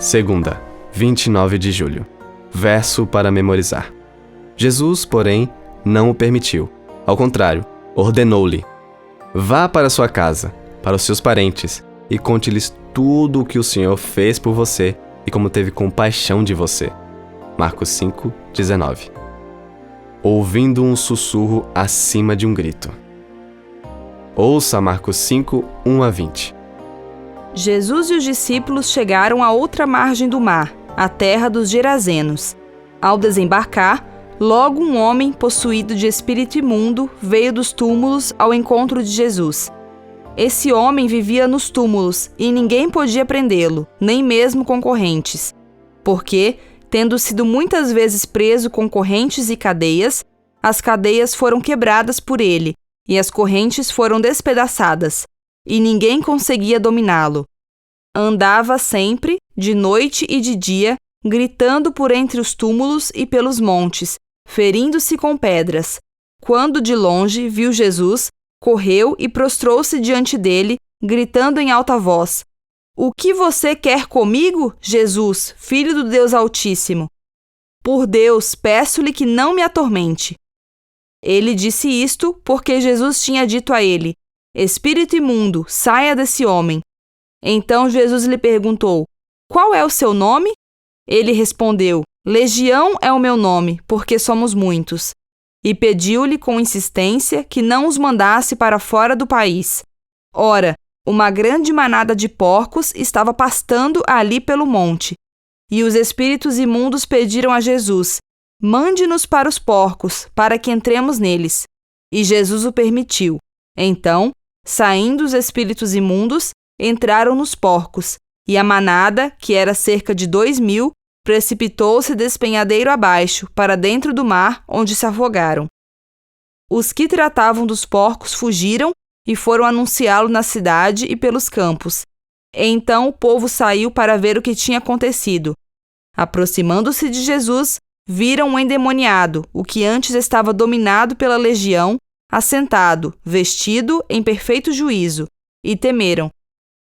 Segunda, 29 de julho. Verso para memorizar. Jesus, porém, não o permitiu. Ao contrário, ordenou-lhe: vá para sua casa, para os seus parentes, e conte-lhes tudo o que o Senhor fez por você e como teve compaixão de você. Marcos 5:19. Ouvindo um sussurro acima de um grito. Ouça Marcos 5:1-20. Jesus e os discípulos chegaram à outra margem do mar, a terra dos Gerazenos. Ao desembarcar, logo um homem possuído de espírito imundo veio dos túmulos ao encontro de Jesus. Esse homem vivia nos túmulos e ninguém podia prendê-lo, nem mesmo concorrentes, porque, tendo sido muitas vezes preso com correntes e cadeias, as cadeias foram quebradas por ele e as correntes foram despedaçadas, e ninguém conseguia dominá-lo. Andava sempre, de noite e de dia, gritando por entre os túmulos e pelos montes, ferindo-se com pedras. Quando de longe viu Jesus, correu e prostrou-se diante dele, gritando em alta voz: O que você quer comigo, Jesus, Filho do Deus Altíssimo? Por Deus, peço-lhe que não me atormente. Ele disse isto porque Jesus tinha dito a ele: Espírito imundo, saia desse homem. Então Jesus lhe perguntou: Qual é o seu nome? Ele respondeu: Legião é o meu nome, porque somos muitos. E pediu-lhe com insistência que não os mandasse para fora do país. Ora, uma grande manada de porcos estava pastando ali pelo monte. E os espíritos imundos pediram a Jesus: Mande-nos para os porcos, para que entremos neles. E Jesus o permitiu. Então, saindo os espíritos imundos, entraram nos porcos, e a manada, que era cerca de 2.000, precipitou-se despenhadeiro abaixo, para dentro do mar, onde se afogaram. Os que tratavam dos porcos fugiram e foram anunciá-lo na cidade e pelos campos. Então o povo saiu para ver o que tinha acontecido. Aproximando-se de Jesus, viram um endemoniado, o que antes estava dominado pela legião, assentado, vestido em perfeito juízo, e temeram.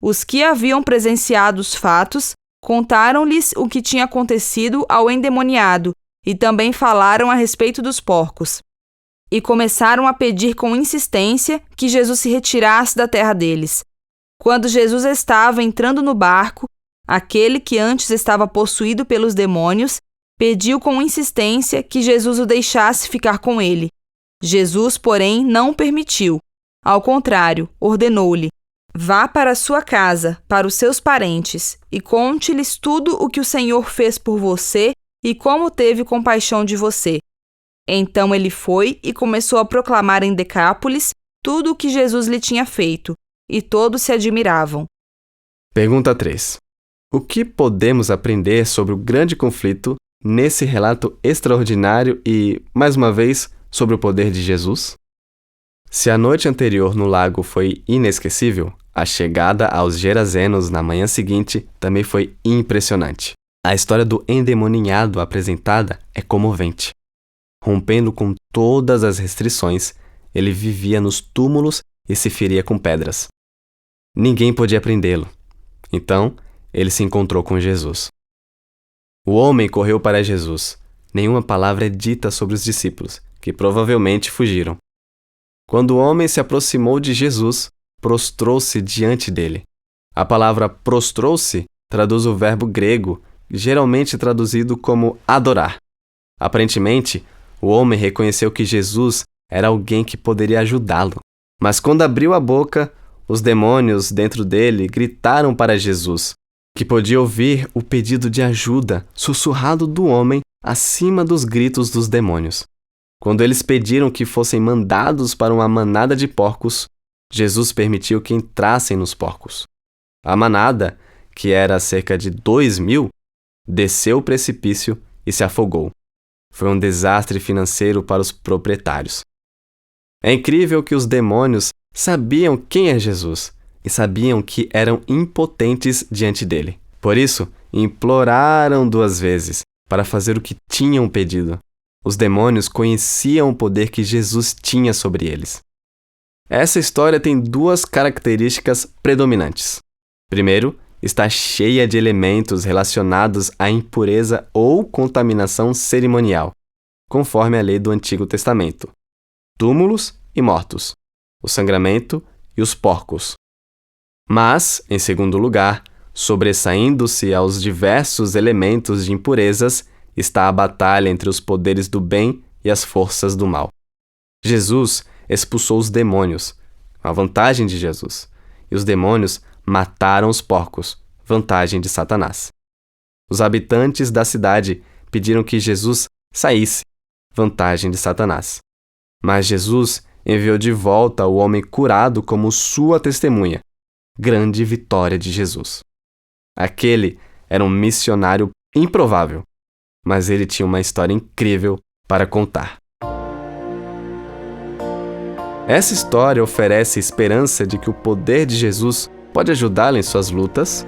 Os que haviam presenciado os fatos contaram-lhes o que tinha acontecido ao endemoniado e também falaram a respeito dos porcos. E começaram a pedir com insistência que Jesus se retirasse da terra deles. Quando Jesus estava entrando no barco, aquele que antes estava possuído pelos demônios pediu com insistência que Jesus o deixasse ficar com ele. Jesus, porém, não permitiu. Ao contrário, ordenou-lhe: Vá para a sua casa, para os seus parentes, e conte-lhes tudo o que o Senhor fez por você e como teve compaixão de você. Então ele foi e começou a proclamar em Decápolis tudo o que Jesus lhe tinha feito, e todos se admiravam. Pergunta 3. O que podemos aprender sobre o grande conflito nesse relato extraordinário e, mais uma vez, sobre o poder de Jesus? Se a noite anterior no lago foi inesquecível, a chegada aos Gerazenos na manhã seguinte também foi impressionante. A história do endemoniado apresentada é comovente. Rompendo com todas as restrições, ele vivia nos túmulos e se feria com pedras. Ninguém podia prendê-lo. Então, ele se encontrou com Jesus. O homem correu para Jesus. Nenhuma palavra é dita sobre os discípulos, que provavelmente fugiram. Quando o homem se aproximou de Jesus, prostrou-se diante dele. A palavra prostrou-se traduz o verbo grego, geralmente traduzido como adorar. Aparentemente, o homem reconheceu que Jesus era alguém que poderia ajudá-lo. Mas quando abriu a boca, os demônios dentro dele gritaram para Jesus, que podia ouvir o pedido de ajuda sussurrado do homem acima dos gritos dos demônios. Quando eles pediram que fossem mandados para uma manada de porcos, Jesus permitiu que entrassem nos porcos. A manada, que era cerca de 2.000, desceu o precipício e se afogou. Foi um desastre financeiro para os proprietários. É incrível que os demônios sabiam quem é Jesus e sabiam que eram impotentes diante dele. Por isso, imploraram 2 vezes para fazer o que tinham pedido. Os demônios conheciam o poder que Jesus tinha sobre eles. Essa história tem 2 características predominantes. Primeiro, está cheia de elementos relacionados à impureza ou contaminação cerimonial, conforme a lei do Antigo Testamento: túmulos e mortos, o sangramento e os porcos. Mas, em segundo lugar, sobressaindo-se aos diversos elementos de impurezas, está a batalha entre os poderes do bem e as forças do mal. Jesus expulsou os demônios, a vantagem de Jesus, e os demônios mataram os porcos, vantagem de Satanás. Os habitantes da cidade pediram que Jesus saísse, vantagem de Satanás. Mas Jesus enviou de volta o homem curado como sua testemunha, grande vitória de Jesus. Aquele era um missionário improvável, mas ele tinha uma história incrível para contar. Essa história oferece esperança de que o poder de Jesus pode ajudá-lo em suas lutas